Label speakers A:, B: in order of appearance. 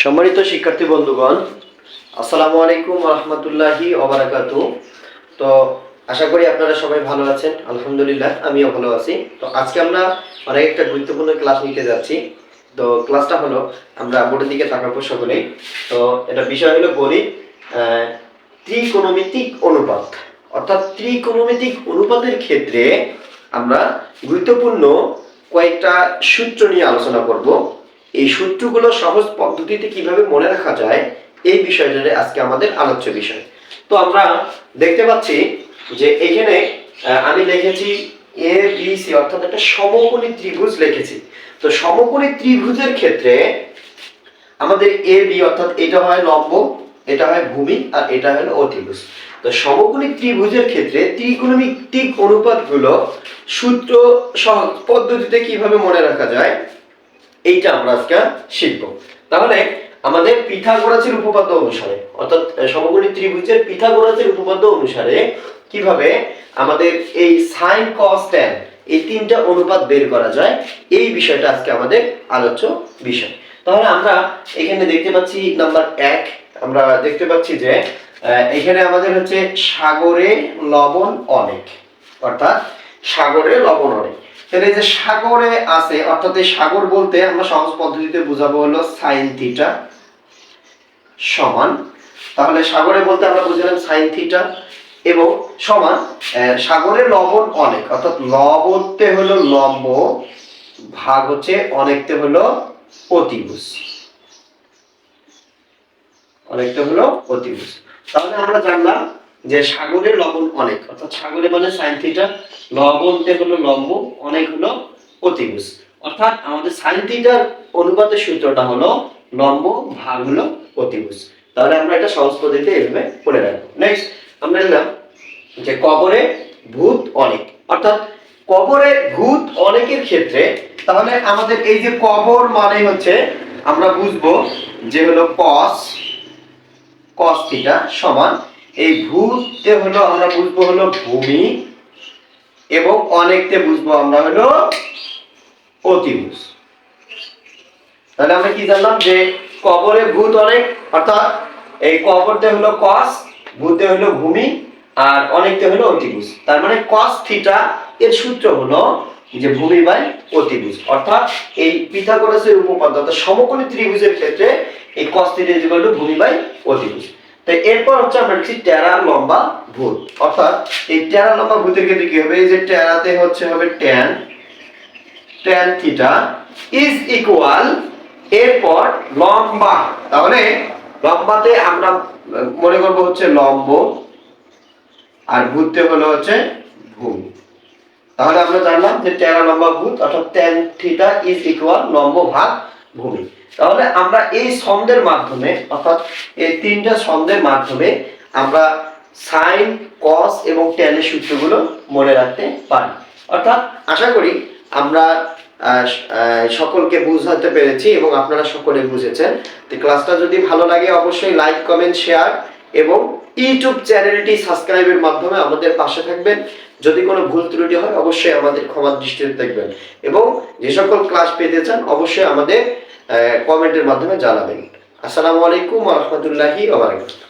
A: সম্মানিত শিক্ষার্থী বন্ধুগণ, আসসালামু আলাইকুম ওয়া রাহমাতুল্লাহি ওয়া বারাকাতুহু। তো আশা করি আপনারা সবাই ভালো আছেন। আলহামদুলিল্লাহ আমিও ভালো আছি। তো আজকে আমরা অনেক একটা গুরুত্বপূর্ণ ক্লাস নিতে যাচ্ছি। তো ক্লাসটা হলো, আমরা বোর্ডের দিকে তাকাবো সকলেই। তো এটা বিষয় হলো গণিত, ত্রিকোণমিতিক অনুপাত। অর্থাৎ ত্রিকোণমিতিক অনুপাতের ক্ষেত্রে আমরা গুরুত্বপূর্ণ কয়েকটা সূত্র নিয়ে আলোচনা করব। এই সূত্রগুলো সহজ পদ্ধতিতে কিভাবে মনে রাখা যায়, এই বিষয়টা আজকে আমাদের আলোচ্য বিষয়। তো আমরা দেখতে পাচ্ছি যে এখানে আমি লিখেছি এ বি সি, অর্থাৎ একটা সমকোণী ত্রিভুজ লিখেছি। তো সমকোণী ত্রিভুজের ক্ষেত্রে আমাদের এ বি, অর্থাৎ এটা হয় লম্ব, এটা হয় ভূমি, আর এটা হলো অতিভুজ। তো সমকোণী ত্রিভুজের ক্ষেত্রে ত্রিকোণমিতিক অনুপাতগুলো সূত্র সহজ পদ্ধতিতে কিভাবে মনে রাখা যায়, এইটা আমরা আজকে শিখব। তাহলে আমাদের পিথাগোরাসের উপপাদ্য অনুসারে, অর্থাৎ সমকোণী ত্রিভুজের পিথাগোরাসের উপপাদ্য অনুসারে কিভাবে আমাদের এই sin cos tan এই তিনটা অনুপাত বের করা যায়, এই বিষয়টা আজকে আমাদের আলোচ্য বিষয়। তাহলে আমরা এখানে দেখতে পাচ্ছি নাম্বার 1, আমরা দেখতে পাচ্ছি যে এখানে আমাদের হচ্ছে সাগরে লবণ অনেক, অর্থাৎ সাগরে লবণ অনেক। তাহলে যে সাগরে আছে, অর্থাৎ এই সাগর বলতে আমরা সহজ পদ্ধতিতে বুঝাবো হলো sin থিটা সমান, তাহলে সাগরে বলতে আমরা বুঝলাম sin থিটা এবং সমান সাগরে লবণ অনেক, অর্থাৎ লবণতে হলো লম্ব ভাগ হচ্ছে অনেকতে হলো অতিভুজ, অনেকটা হলো অতিভুজ। তাহলে আমরা জানলাম যে সাগরে লবণ অনেক, অর্থাৎ সাগরে মানে sin থিটা, লবণতে হলো লম্ব, অনেক হলো অতিভুজ। অর্থাৎ আমাদের sin থিটার অনুপাতের সূত্রটা হলো লম্ব ভাগ হলো অতিভুজ। তাহলে আমরা এটা সহজ পদ্ধতিতে এইভাবে পড়ে রাখবো। নেক্সট আমরা নিলাম যে কবরে ভূত অনেক, অর্থাৎ কবরে ভূত অনেকের ক্ষেত্রে তাহলে আমাদের এই যে কবর মানে হচ্ছে আমরা বুঝবো যে হলো cos থিটা সমান এই ভূতে হলো আমরা বুঝবো হলো ভূমি এবং অনেকতে বুঝবো আমরা হলো অতিভুজ। তাহলে আমরা কি জানলাম যে কবরে ভূত অনেক, অর্থাৎ এই কবরতে হলো cos, ভূতে হলো ভূমি, আর অনেকতে হলো অতিভুজ। তার মানে cos থিটা এর সূত্র হলো যে ভূমি বাই অতিভুজ। অর্থাৎ এই পিথাগোরাসের উপপাদ্য, অর্থাৎ সমকোণী ত্রিভুজের ক্ষেত্রে এই cos থিটা ইকুয়াল টু ভূমি বাই অতিভুজ। তো এরপর হচ্ছে আমরা লিখছি টেরা লম্বা ভূত, অর্থাৎ এই টেরা লম্বা ভূতের ক্ষেত্রে কি হবে, এই যে টেরাতে হচ্ছে হবে tan থিটা ইজ ইকুয়াল, এরপর লম্বা, তাহলে লম্বাতে আমরা মনে করব হচ্ছে লম্ব আর ভূতে হলো হচ্ছে ভূমি। তাহলে আমরা জানলাম যে টেরা লম্বা ভূত, অর্থাৎ tan থিটা ইজ ইকুয়াল লম্ব ভাগ ভূমি। তাহলে আমরা এই ছন্দের মাধ্যমে, অর্থাৎ এই তিনটা ছন্দের মাধ্যমে আমরা sin, cos এবং tan এর সূত্রগুলো মনে রাখতে পারি। অর্থাৎ আশা করি আমরা সকলকে বুঝাতে পেরেছি এবং আপনারা সকলে বুঝেছেন। তো ক্লাসটা যদি ভালো লাগে অবশ্যই লাইক, কমেন্ট, শেয়ার এবং ইউটিউব চ্যানেলটি সাবস্ক্রাইবের মাধ্যমে আমাদের পাশে থাকবেন। যদি কোনো ভুল ত্রুটি হয় অবশ্যই আমাদের ক্ষমার দৃষ্টিতে দেখবেন এবং যে সকল ক্লাস পেতে চান অবশ্যই আমাদের কমেন্টের মাধ্যমে জানাবেন। আসসালামু আলাইকুম ওয়া রাহমাতুল্লাহি ওয়া বারাকাতুহু।